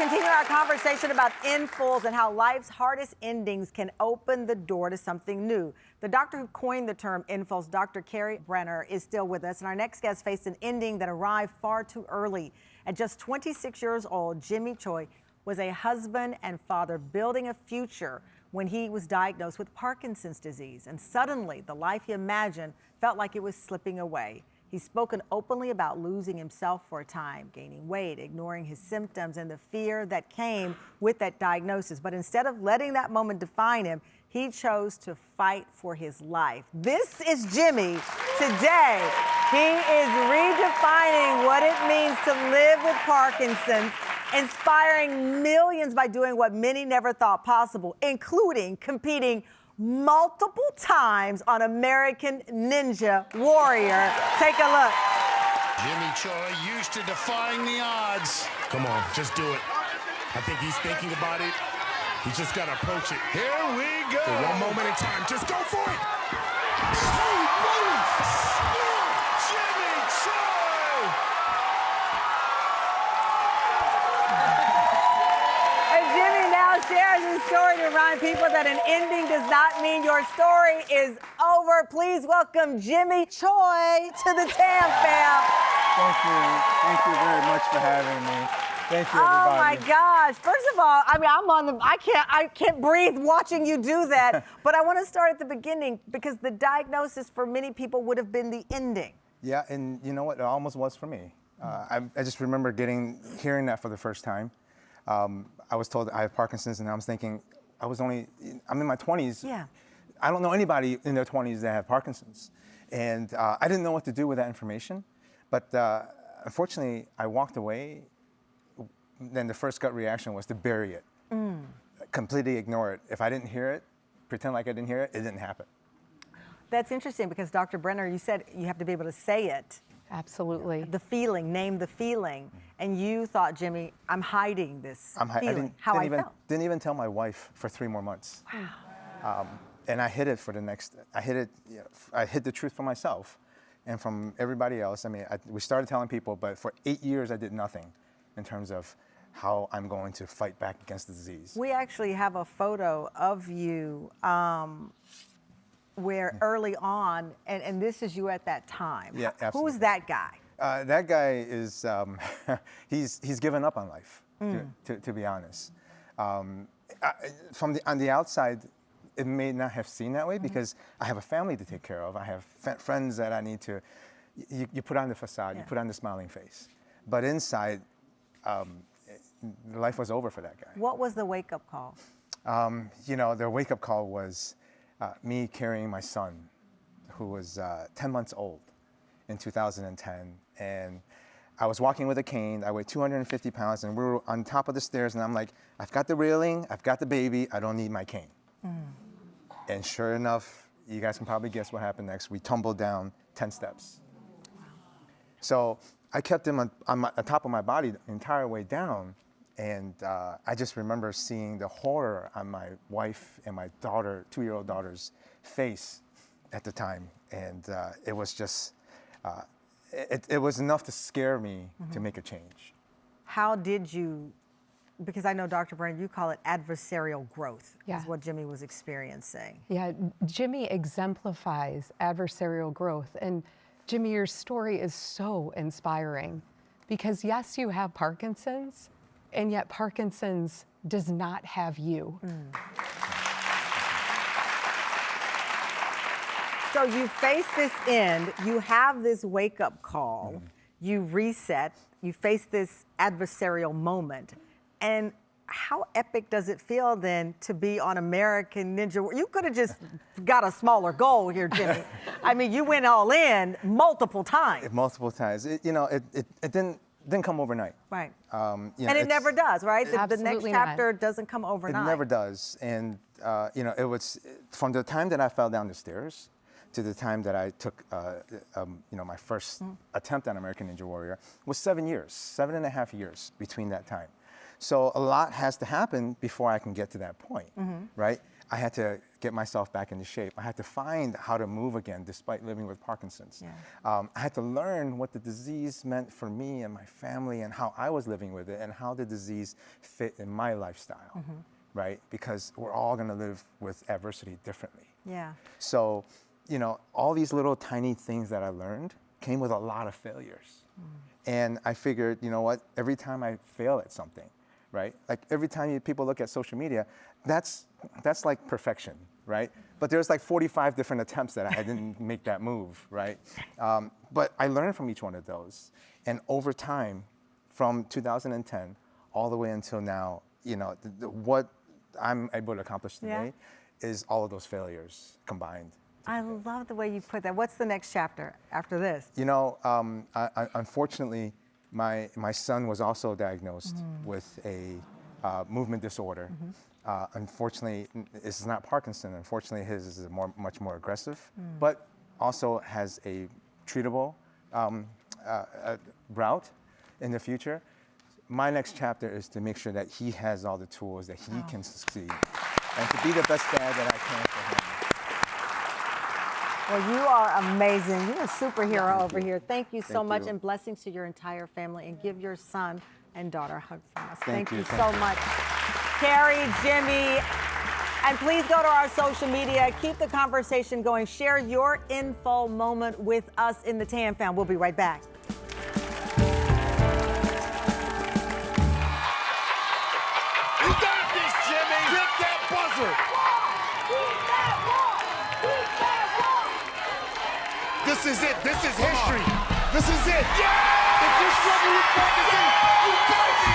Continuing our conversation about infulls and how life's hardest endings can open the door to something new. The doctor who coined the term infulls, Dr. Carrie Brenner, is still with us, and our next guest faced an ending that arrived far too early. At just 26 years old, Jimmy Choi was a husband and father building a future when he was diagnosed with Parkinson's disease, and suddenly the life he imagined felt like it was slipping away. He's spoken openly about losing himself for a time, gaining weight, ignoring his symptoms, and the fear that came with that diagnosis. But instead of letting that moment define him, he chose to fight for his life. This is Jimmy today. He is redefining what it means to live with Parkinson's, inspiring millions by doing what many never thought possible, including competing multiple times on American Ninja Warrior. Take a look. Jimmy Choi used to defying the odds. Come on, just do it. I think he's thinking about it. He's just got to approach it. Here we go. For one moment in time, just go for it. Jimmy Choi. And Jimmy now shares his story to remind people that an ending does not mean your story is over. Please welcome Jimmy Choi to the Tam fam. Thank you. Thank you very much for having me. Thank you, everybody. Oh my gosh. First of all, I mean, I can't breathe watching you do that. But I want to start at the beginning because the diagnosis for many people would have been the ending. Yeah, and you know what? It almost was for me. I just remember hearing that for the first time. I was told I have Parkinson's, and I was thinking, I'm in my 20s. Yeah. I don't know anybody in their 20s that have Parkinson's. And I didn't know what to do with that information. But unfortunately, I walked away. Then the first gut reaction was to bury it, completely ignore it. If I didn't hear it, pretend like I didn't hear it, it didn't happen. That's interesting because Dr. Brenner, you said you have to be able to say it. Absolutely. The feeling, name the feeling. And you thought, Jimmy, I'm hiding this feeling, I felt. didn't even tell my wife for 3 more months. Wow. And I hid it I hid the truth from myself and from everybody else. I mean, we started telling people, but for 8 years I did nothing in terms of how I'm going to fight back against the disease. We actually have a photo of you where early on, and this is you at that time. Yeah, absolutely. Who is that guy? That guy is, he's given up on life, to be honest. On the outside, it may not have seemed that way because I have a family to take care of. I have friends that I need to, you put on the facade, you put on the smiling face. But inside, life was over for that guy. What was the wake-up call? The wake-up call was me carrying my son, who was 10 months old in 2010. And I was walking with a cane. I weighed 250 pounds, and we were on top of the stairs. And I'm like, I've got the railing, I've got the baby, I don't need my cane. And sure enough, you guys can probably guess what happened next. We tumbled down 10 steps. Wow. So I kept him on the top of my body the entire way down. And I just remember seeing the horror on my wife and my 2-year-old daughter's face at the time. And it was just, it was enough to scare me to make a change. How did you, because I know, Dr. Brenner, you call it adversarial growth, is what Jimmy was experiencing. Yeah, Jimmy exemplifies adversarial growth. And Jimmy, your story is so inspiring because yes, you have Parkinson's, and yet Parkinson's does not have you. So you face this end, you have this wake-up call, you reset, you face this adversarial moment, and how epic does it feel then to be on American Ninja Warrior? You could have just got a smaller goal here, Jimmy. I mean, you went all in multiple times. Multiple times. It didn't come overnight. Right. And it never does, right? The next chapter doesn't come overnight. It never does. And, it was from the time that I fell down the stairs to the time that I took, my first attempt on American Ninja Warrior was 7 years, 7.5 years between that time. So a lot has to happen before I can get to that point, right? I had to get myself back into shape. I had to find how to move again despite living with Parkinson's. Yeah. I had to learn what the disease meant for me and my family and how I was living with it and how the disease fit in my lifestyle, right? Because we're all gonna live with adversity differently. Yeah. So, you know, all these little tiny things that I learned came with a lot of failures. And I figured, you know what, every time I fail at something, right? Like every time people look at social media, that's like perfection, right? But there's like 45 different attempts that I didn't make that move, right? But I learned from each one of those. And over time, from 2010 all the way until now, you know, what I'm able to accomplish today is all of those failures combined. I love the way you put that. What's the next chapter after this? You know, unfortunately, my son was also diagnosed with a movement disorder. Unfortunately, it's not Parkinson. Unfortunately, his is much more aggressive, but also has a treatable route in the future. My next chapter is to make sure that he has all the tools that he can succeed and to be the best dad that I can for him. Well, you are amazing. You're a superhero over here. Thank you so Thank much, you. and blessings to your entire family. And give your son and daughter a hug from us. Thank you. so much. Carrie, Jimmy, and please go to our social media. Keep the conversation going. Share your info moment with us in the TAM fam. We'll be right back. You got this, Jimmy. Hit that buzzer. This is it. This is history. This is it. Yeah! If you're struggling with Parkinson, you got it.